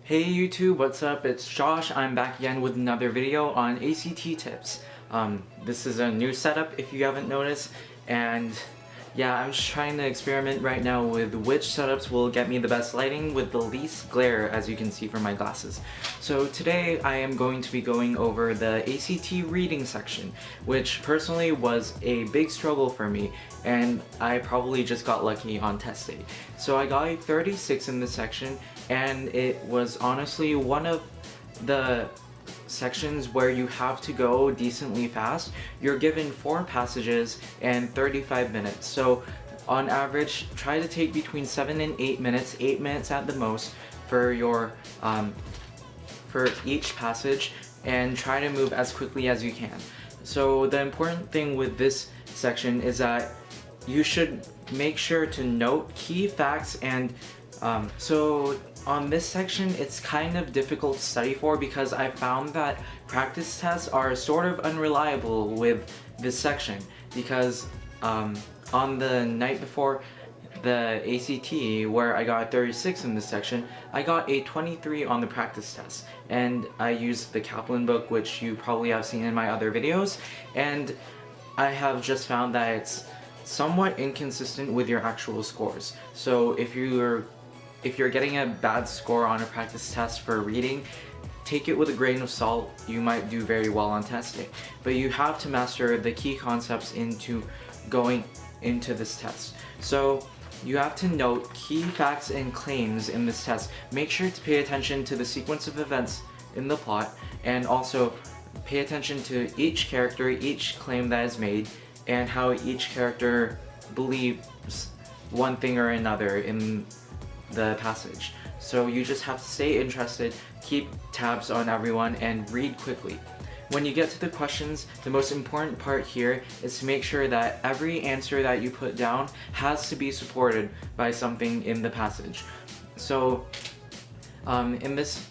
Hey YouTube, what's up? It's Josh. I'm back again with another video on ACT tips. This is a new setup if you haven't noticed, and yeah, I'm just trying to experiment right now with which setups will get me the best lighting with the least glare, as you can see from my glasses. So today I am going to be going over the ACT reading section, which personally was a big struggle for me, and I probably just got lucky on test day. So I got a 36 in this section, and it was honestly one of the sections where you have to go decently fast. You're given 4 passages and 35 minutes. So on average, try to take between 7 and 8 minutes, 8 minutes at the most for your for each passage, and try to move as quickly as you can. So the important thing with this section is that you should make sure to note key facts, and so on this section it's kind of difficult to study for because I found that practice tests are sort of unreliable with this section because on the night before the ACT, where I got a 36 in this section, I got a 23 on the practice test, and I used the Kaplan book, which you probably have seen in my other videos, and I have just found that it's somewhat inconsistent with your actual scores. So if you're getting a bad score on a practice test for reading, take it with a grain of salt. You might do very well on test day, but you have to master the key concepts into going into this test. So you have to note key facts and claims in this test. Make sure to pay attention to the sequence of events in the plot, and also pay attention to each character, each claim that is made, and how each character believes one thing or another in the passage. So you just have to stay interested, keep tabs on everyone, and read quickly. When you get to the questions, the most important part here is to make sure that every answer that you put down has to be supported by something in the passage. So in this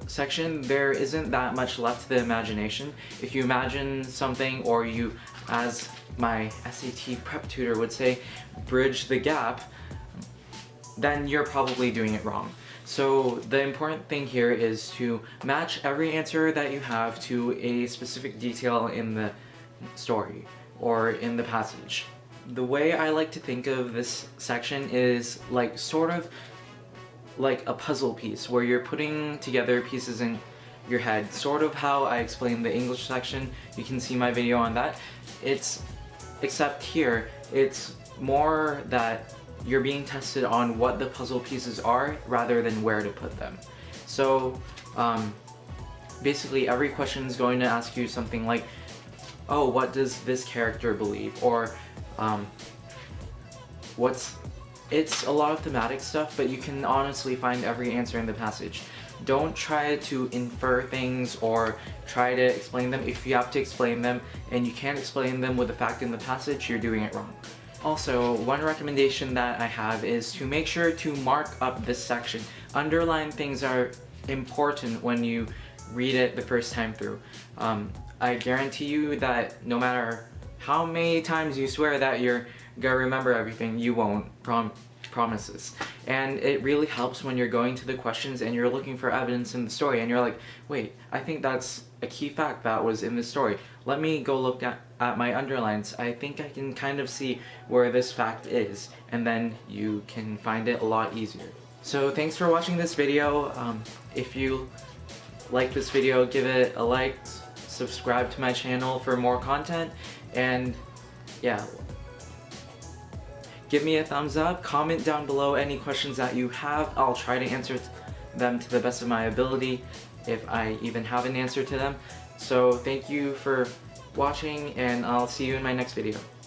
section, there isn't that much left to the imagination. If you imagine something, or you, as my SAT prep tutor would say, bridge the gap, then you're probably doing it wrong. So the important thing here is to match every answer that you have to a specific detail in the story or in the passage. The way I like to think of this section is like sort of like a puzzle piece where you're putting together pieces in your head, sort of how I explained the English section. You can see my video on that. Except here, it's more that you're being tested on what the puzzle pieces are rather than where to put them. So basically every question is going to ask you something like, oh, what does this character believe? Or it's a lot of thematic stuff, but you can honestly find every answer in the passage. Don't try to infer things or try to explain them. If you have to explain them and you can't explain them with a fact in the passage, you're doing it wrong. Also, one recommendation that I have is to make sure to mark up this section. Underline things are important when you read it the first time through. I guarantee you that no matter how many times you swear that you're gonna remember everything, you won't. Promises. And it really helps when you're going to the questions and you're looking for evidence in the story and you're like, wait, I think that's a key fact that was in the story. Let me go look at my underlines. I think I can kind of see where this fact is, and then you can find it a lot easier. So thanks for watching this video. If you like this video, give it a like, subscribe to my channel for more content, and yeah, give me a thumbs up, comment down below any questions that you have. I'll try to answer them to the best of my ability, if I even have an answer to them. So thank you for watching, and I'll see you in my next video.